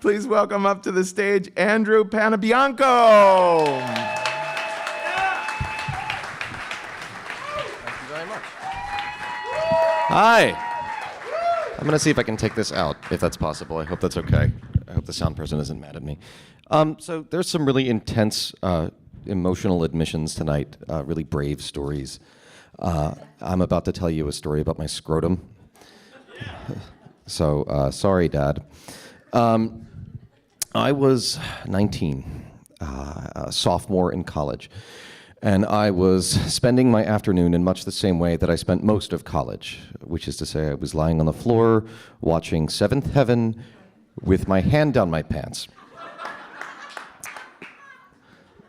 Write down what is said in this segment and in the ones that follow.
Please welcome up to the stage Andrew Panabianco. Thank you very much. Hi. I'm going to see if I can take this out, if that's possible. I hope that's okay. I hope the sound person isn't mad at me. So there's some really intense emotional admissions tonight, really brave stories. I'm about to tell you a story about my scrotum. So, sorry, Dad. I was 19, a sophomore in college, and I was spending my afternoon in much the same way that I spent most of college, which is to say I was lying on the floor watching Seventh Heaven with my hand down my pants.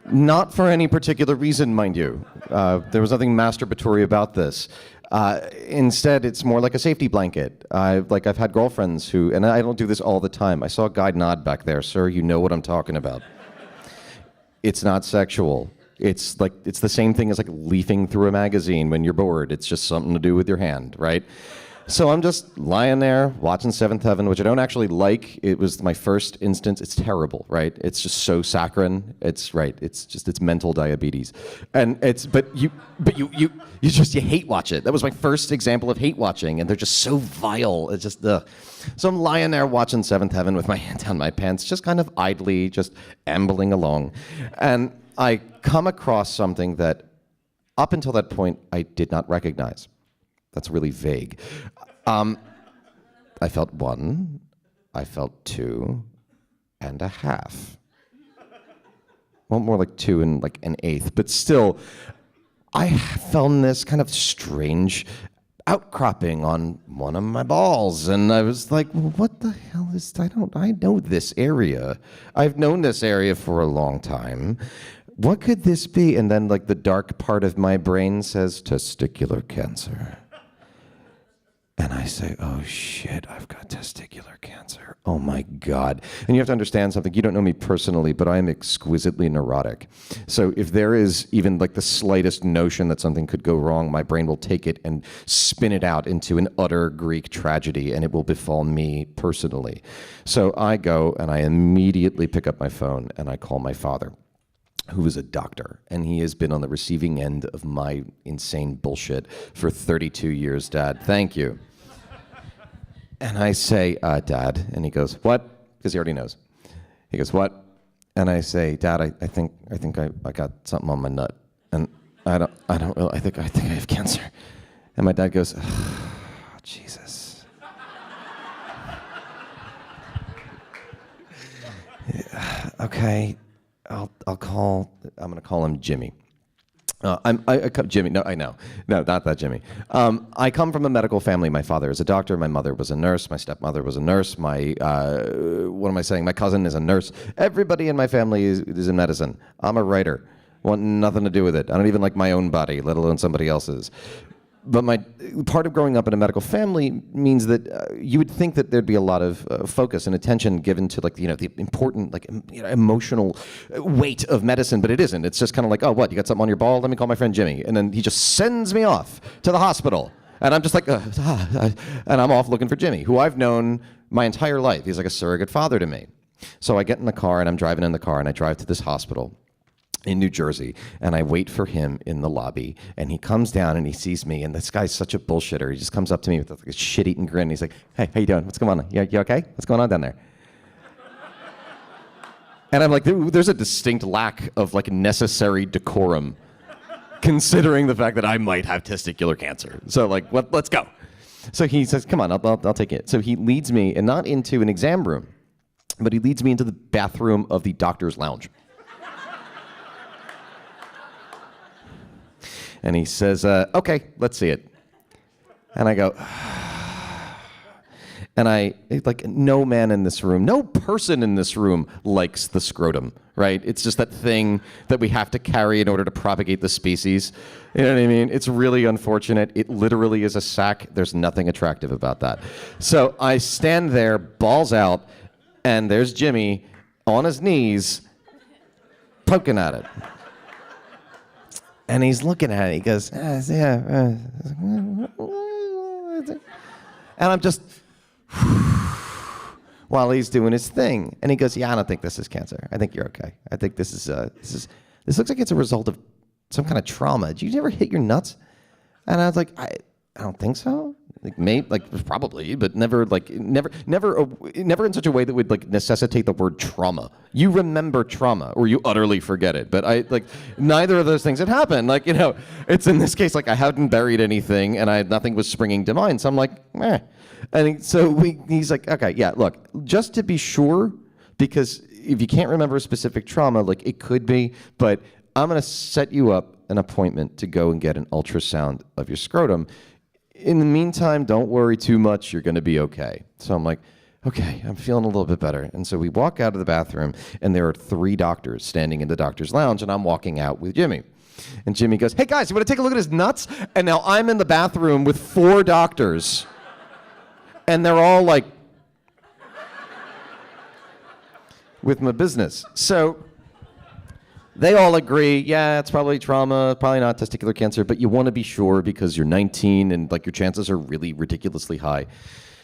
Not for any particular reason, mind you. There was nothing masturbatory about this. Instead, it's more like a safety blanket. I've had girlfriends who, and I don't do this all the time. I saw a guy nod back there, sir. You know what I'm talking about. It's not sexual. It's the same thing as like leafing through a magazine when you're bored. It's just something to do with your hand, right? So I'm just lying there watching Seventh Heaven, which I don't actually like. It was my first instance. It's terrible, right? It's just so saccharine. It's right. It's mental diabetes, and you hate watch it. That was my first example of hate watching, and they're just so vile. It's just ugh. So I'm lying there watching Seventh Heaven with my hand down my pants, just kind of idly, just ambling along, and I come across something that, up until that point, I did not recognize. That's really vague. I felt 1, I felt 2.5. Well, more like 2 and like an eighth, but still, I found this kind of strange outcropping on one of my balls, and I was like, well, what the hell is, I know this area. I've known this area for a long time. What could this be? And then like the dark part of my brain says testicular cancer. And I say, oh shit, I've got testicular cancer. Oh my God. And you have to understand something. You don't know me personally, but I am exquisitely neurotic. So if there is even like the slightest notion that something could go wrong, my brain will take it and spin it out into an utter Greek tragedy, and it will befall me personally. So I go and I immediately pick up my phone and I call my father, who is a doctor, and he has been on the receiving end of my insane bullshit for 32 years, Dad. Thank you. And I say, Dad, and he goes, what? Because he already knows. He goes, what? And I say, Dad, I think I got something on my nut, and I think I have cancer. And my dad goes, oh, Jesus. Yeah, okay. I'm gonna call him Jimmy. Jimmy, no, I know. No, not that Jimmy. I come from a medical family. My father is a doctor. My mother was a nurse. My stepmother was a nurse. My cousin is a nurse. Everybody in my family is in medicine. I'm a writer. Want nothing to do with it. I don't even like my own body, let alone somebody else's. But my part of growing up in a medical family means that you would think that there'd be a lot of focus and attention given to the important emotional weight of medicine, but it isn't. It's just kind of like, oh, what, you got something on your ball? Let me call my friend Jimmy. And then he just sends me off to the hospital. And I'm just like, and I'm off looking for Jimmy, who I've known my entire life. He's like a surrogate father to me. So I get in the car and I'm driving in the car and I drive to this hospital in New Jersey, and I wait for him in the lobby, and he comes down and he sees me, and this guy's such a bullshitter. He just comes up to me with a shit-eating grin. He's like, hey, how you doing? What's going on? You okay? What's going on down there? And I'm like, there's a distinct lack of necessary decorum, considering the fact that I might have testicular cancer. So let's go. So he says, come on, I'll take it. So he leads me, and not into an exam room, but he leads me into the bathroom of the doctor's lounge. And he says, okay, let's see it. And I go, and no man in this room, no person in this room likes the scrotum, right? It's just that thing that we have to carry in order to propagate the species. You know what I mean? It's really unfortunate. It literally is a sack. There's nothing attractive about that. So I stand there, balls out, and there's Jimmy on his knees poking at it. And he's looking at it. He goes, yeah. And I'm just, while he's doing his thing. And he goes, yeah, I don't think this is cancer. I think you're okay. I think this looks like it's a result of some kind of trauma. Did you ever hit your nuts? And I was like, I don't think so. Like maybe, like probably, but never in such a way that would like necessitate the word trauma. You remember trauma, or you utterly forget it. But I like neither of those things had happened. Like, you know, it's in this case like I hadn't buried anything, and nothing was springing to mind. So I'm like, eh. And so he's like, okay, yeah, look, just to be sure, because if you can't remember a specific trauma, like it could be, but I'm gonna set you up an appointment to go and get an ultrasound of your scrotum. In the meantime, don't worry too much. You're going to be okay. So I'm like, okay, I'm feeling a little bit better. And so we walk out of the bathroom, and there are 3 doctors standing in the doctor's lounge, and I'm walking out with Jimmy. And Jimmy goes, hey, guys, you want to take a look at his nuts? And now I'm in the bathroom with 4 doctors, and they're all like, with my business. So they all agree, yeah, it's probably trauma, probably not testicular cancer, but you want to be sure because you're 19 and like your chances are really ridiculously high.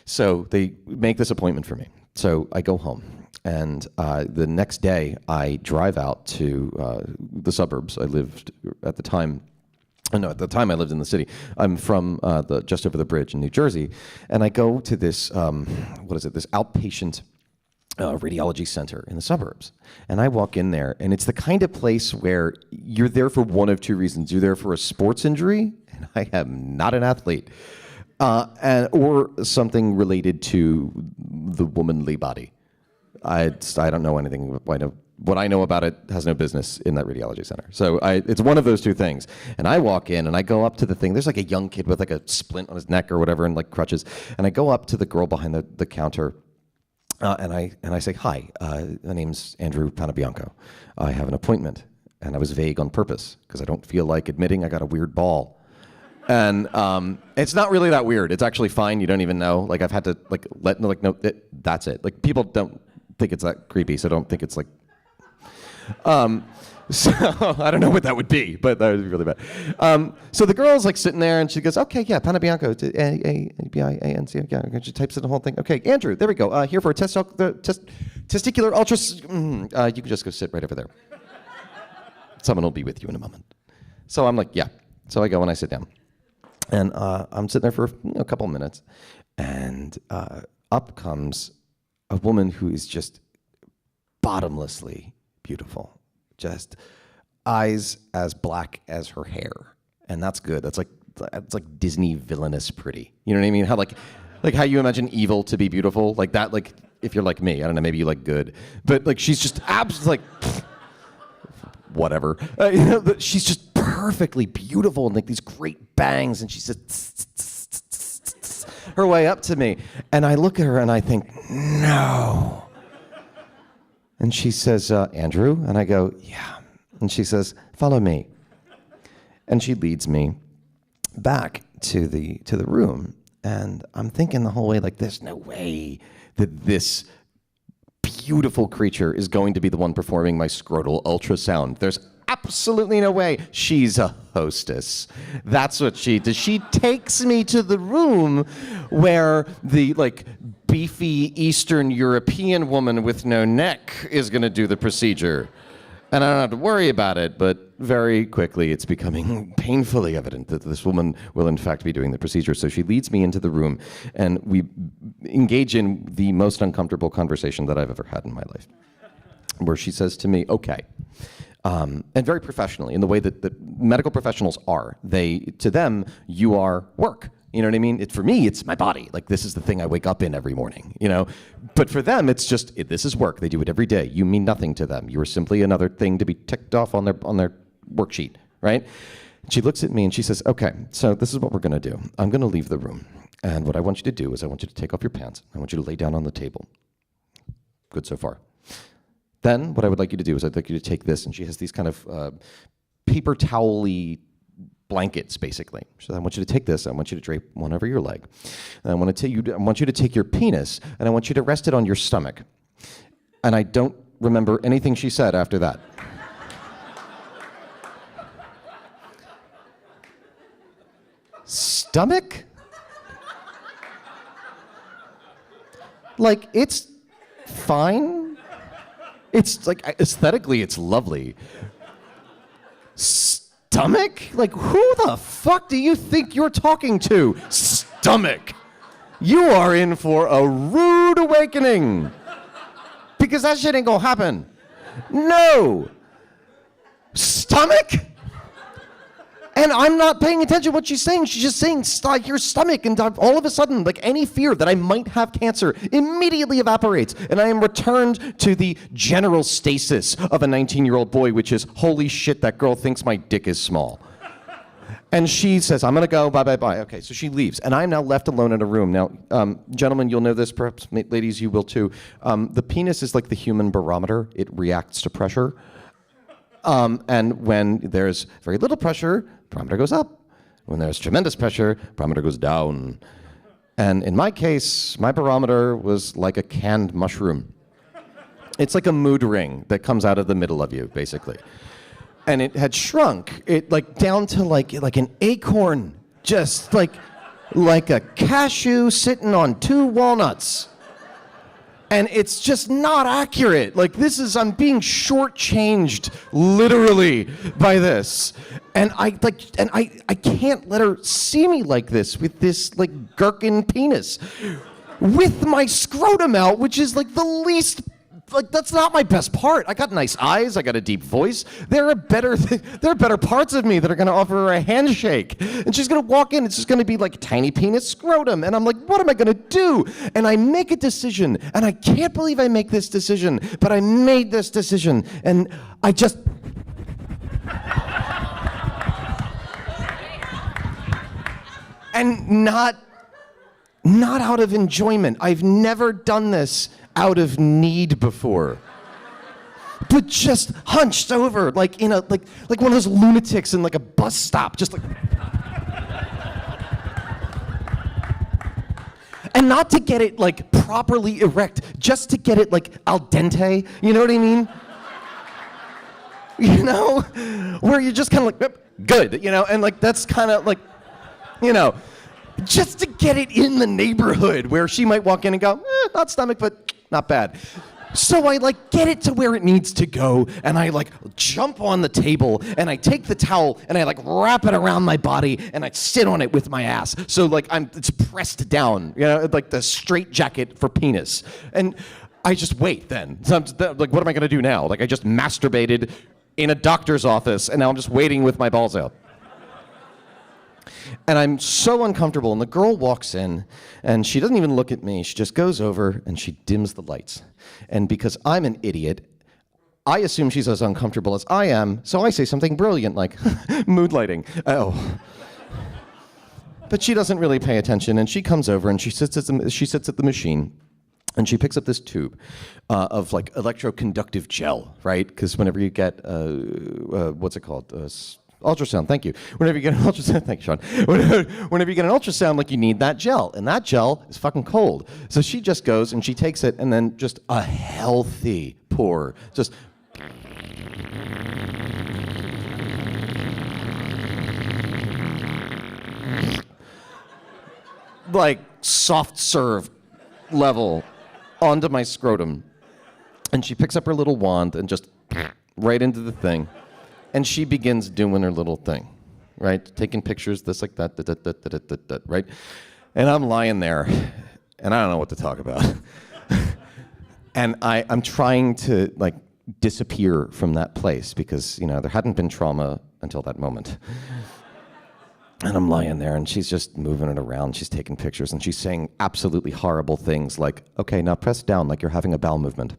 So they make this appointment for me. So I go home, and the next day I drive out to the suburbs. I lived at the time. No, at the time I lived in the city. I'm from just over the bridge in New Jersey, and I go to this this outpatient radiology center in the suburbs. And I walk in there, and it's the kind of place where you're there for one of 2 reasons. You're there for a sports injury, and I am not an athlete, or something related to the womanly body. I don't know anything. What I know about it has no business in that radiology center. So it's one of those 2 things. And I walk in, and I go up to the thing. There's like a young kid with like a splint on his neck or whatever, and like crutches. And I go up to the girl behind the counter, and I say, hi, my name's Andrew Panabianco. I have an appointment. And I was vague on purpose because I don't feel like admitting I got a weird ball. And it's not really that weird. It's actually fine. You don't even know. Like I've had to no, that's it. Like people don't think it's that creepy, so don't think it's like. So I don't know what that would be, but that would be really bad. So the girl's like sitting there, and she goes, okay, yeah, Panabianco, A-B-I-A-N-C, yeah, she types in the whole thing. Okay, Andrew, there we go. Here for a testicular you can just go sit right over there. Someone will be with you in a moment. So I'm like, yeah. So I go and I sit down. And I'm sitting there for a couple of minutes, and up comes a woman who is just bottomlessly beautiful. Just eyes as black as her hair. And that's good. That's like Disney villainous pretty. You know what I mean? How like how you imagine evil to be beautiful? Like that, like if you're like me, I don't know, maybe you like good. But like she's just absolutely like whatever. She's just perfectly beautiful and like these great bangs, and she's just her way up to me. And I look at her and I think, no. And she says, Andrew? And I go, yeah. And she says, follow me. And she leads me back to the room. And I'm thinking the whole way, like, there's no way that this beautiful creature is going to be the one performing my scrotal ultrasound. There's absolutely no way. She's a hostess. That's what she does. She takes me to the room where the, like, beefy Eastern European woman with no neck is going to do the procedure. And I don't have to worry about it, but very quickly it's becoming painfully evident that this woman will in fact be doing the procedure. So she leads me into the room, and we engage in the most uncomfortable conversation that I've ever had in my life, where she says to me, okay, and very professionally, in the way that medical professionals are. To them, you are work. You know what I mean? For me, it's my body. Like, this is the thing I wake up in every morning, you know? But for them, it's just, this is work. They do it every day. You mean nothing to them. You are simply another thing to be ticked off on their worksheet, right? She looks at me and she says, okay, so this is what we're going to do. I'm going to leave the room. And what I want you to do is I want you to take off your pants. I want you to lay down on the table. Good so far. Then what I would like you to do is I'd like you to take this, and she has these kind of paper towel-y blankets, basically. So I want you to take this. I want you to drape one over your leg. And I want you to take your penis, and I want you to rest it on your stomach. And I don't remember anything she said after that. Stomach? Like, it's fine. It's like, aesthetically, it's lovely. Stomach? Like, who the fuck do you think you're talking to? Stomach. You are in for a rude awakening. Because that shit ain't gonna happen. No. Stomach? And I'm not paying attention to what she's saying. She's just saying, your stomach. And all of a sudden, like any fear that I might have cancer immediately evaporates. And I am returned to the general stasis of a 19-year-old boy, which is, holy shit, that girl thinks my dick is small. And she says, I'm gonna go, bye, bye, bye. Okay, so she leaves. And I'm now left alone in a room. Now, gentlemen, you'll know this, perhaps ladies, you will too. The penis is like the human barometer. It reacts to pressure. And when there's very little pressure, barometer goes up. When there's tremendous pressure, barometer goes down. And in my case, my barometer was like a canned mushroom. It's like a mood ring that comes out of the middle of you, basically. And it had shrunk, down to like an acorn, just like a cashew sitting on 2 walnuts. And it's just not accurate. I'm being shortchanged, literally, by this. And I can't let her see me like this, with this, gherkin penis. With my scrotum out, which is, the least, that's not my best part. I got nice eyes, I got a deep voice. There are better parts of me that are gonna offer her a handshake. And she's gonna walk in, it's just gonna be tiny penis scrotum. And I'm like, what am I gonna do? And I make a decision, and I can't believe I make this decision, but I made this decision, and I just... and not out of enjoyment. I've never done this out of need before, but just hunched over, like one of those lunatics in a bus stop, just and not to get it properly erect, just to get it al dente. You know what I mean? You know, where you're just kind of good, you know, and that's kind of just to get it in the neighborhood where she might walk in and go, not stomach, but not bad. So I get it to where it needs to go, and I jump on the table, and I take the towel, and I wrap it around my body, and I sit on it with my ass. So it's pressed down, you know, the straight jacket for penis. And I just wait then. So I'm just, what am I gonna do now? I just masturbated in a doctor's office, and now I'm just waiting with my balls out. And I'm so uncomfortable, and the girl walks in, and she doesn't even look at me. She just goes over, and she dims the lights. And because I'm an idiot, I assume she's as uncomfortable as I am, so I say something brilliant like, mood lighting. Oh. But she doesn't really pay attention, and she comes over, and she sits at the machine, and she picks up this tube of electroconductive gel, right? Because whenever you get, what's it called? Ultrasound, thank you. Whenever you get an ultrasound, thank you, Sean. Whenever you get an ultrasound, you need that gel, and that gel is fucking cold. So she just goes and she takes it, and then just a healthy pour, just. Soft serve level onto my scrotum. And she picks up her little wand and just right into the thing. And she begins doing her little thing, right? Taking pictures, this like that, right? And I'm lying there, and I don't know what to talk about. And I'm trying to disappear from that place because, you know, there hadn't been trauma until that moment. And I'm lying there, and she's just moving it around. She's taking pictures, and she's saying absolutely horrible things like, okay, now press down like you're having a bowel movement.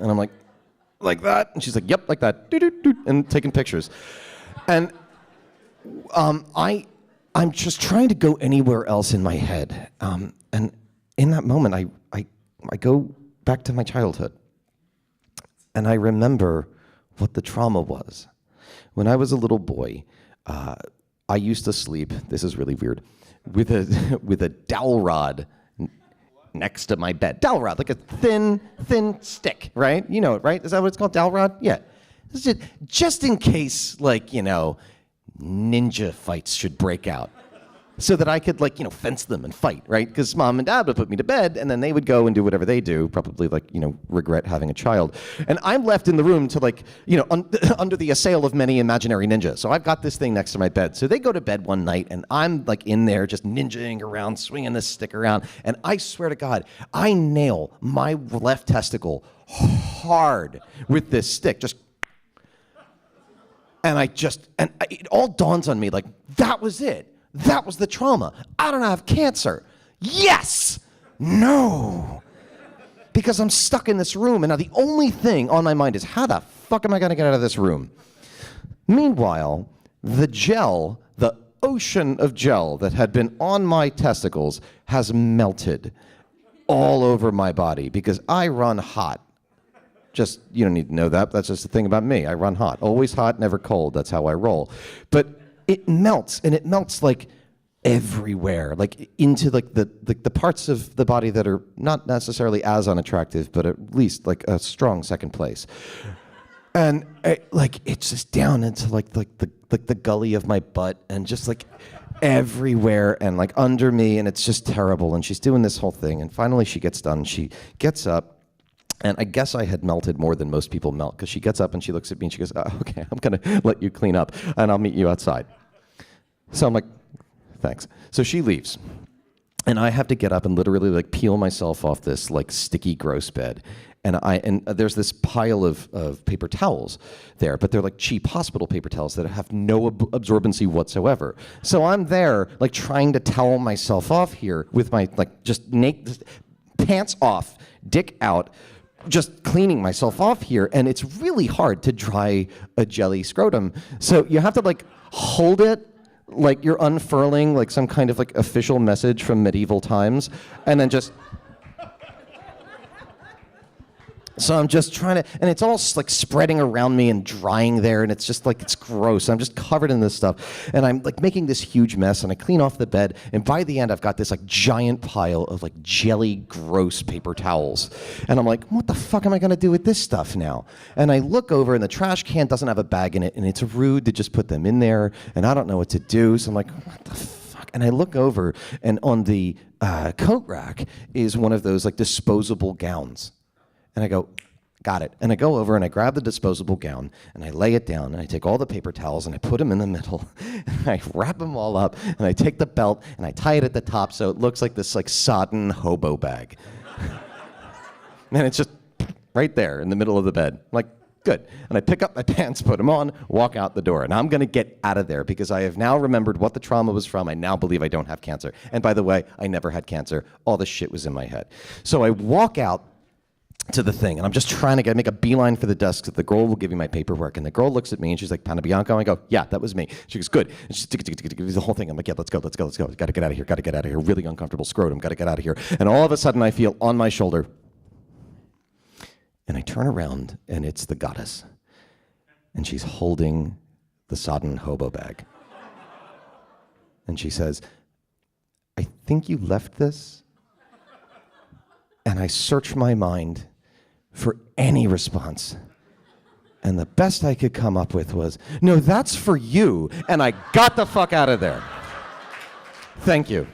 And I'm like that? And she's like, yep, like that, and taking pictures. And I'm just trying to go anywhere else in my head. And in that moment, I go back to my childhood. And I remember what the trauma was. When I was a little boy, I used to sleep, this is really weird, with a dowel rod next to my bed. Dowel rod, like a thin stick, right? You know it, right? Is that what it's called, dowel rod? Yeah. Just in case, ninja fights should break out. so that I could, like, fence them and fight, right? Because mom and dad would put me to bed, and then they would go and do whatever they do, probably, like, regret having a child. And I'm left in the room to, like, under the assail of many imaginary ninjas. So I've got this thing next to my bed. So they go to bed one night, and I'm, like, in there just ninjaing around, swinging this stick around. And I swear to God, I nail my left testicle hard with this stick, just. And it all dawns on me, like, that was it. That was the trauma. I don't have cancer. Yes! No! Because I'm stuck in this room, and now the only thing on my mind is, how the fuck am I gonna get out of this room? Meanwhile, the ocean of gel that had been on my testicles has melted all over my body because I run hot. Just, you don't need to know that. That's just the thing about me. I run hot. Always hot, never cold. That's how I roll. But it melts, and it melts like everywhere, like into like the parts of the body that are not necessarily as unattractive, but at least like a strong second place. And it's just down into like the gully of my butt, and just like everywhere, and like under me, and it's just terrible. And she's doing this whole thing, and finally she gets done. She gets up. And I guess I had melted more than most people melt, because she gets up and she looks at me and she goes, okay, I'm going to let you clean up and I'll meet you outside. So I'm like, thanks. So she leaves. And I have to get up and literally like peel myself off this like sticky, gross bed. And there's this pile of paper towels there, but they're like cheap hospital paper towels that have no absorbency whatsoever. So I'm there like trying to towel myself off here with my like just naked, pants off, dick out, just cleaning myself off here, and it's really hard to dry a jelly scrotum. So you have to like hold it like you're unfurling like some kind of like official message from medieval times, and then just. So I'm just trying to, and it's all like spreading around me and drying there, and it's just like, it's gross. I'm just covered in this stuff, and I'm like making this huge mess, and I clean off the bed, and by the end I've got this like giant pile of like jelly, gross paper towels. And I'm like, what the fuck am I gonna do with this stuff now? And I look over, and the trash can doesn't have a bag in it, and it's rude to just put them in there, and I don't know what to do. So I'm like, what the fuck? And I look over, and on the coat rack is one of those like disposable gowns. And I go, got it. And I go over and I grab the disposable gown and I lay it down, and I take all the paper towels and I put them in the middle and I wrap them all up, and I take the belt and I tie it at the top so it looks like this like sodden hobo bag. And it's just right there in the middle of the bed. I'm like, good. And I pick up my pants, put them on, walk out the door. And I'm going to get out of there because I have now remembered what the trauma was from. I now believe I don't have cancer. And by the way, I never had cancer. All this shit was in my head. So I walk out to the thing, and I'm just trying to make a beeline for the desk so the girl will give me my paperwork. And the girl looks at me and she's like, Pana Bianco? And I go, yeah, that was me. She goes, good. And she's the whole thing. I'm like, yeah, let's go. Gotta get out of here. Really uncomfortable scrotum. Gotta get out of here. And all of a sudden I feel on my shoulder, and I turn around, and it's the goddess. And she's holding the sodden hobo bag. And she says, I think you left this. And I search my mind for any response. And the best I could come up with was, no, that's for you. And I got the fuck out of there. Thank you.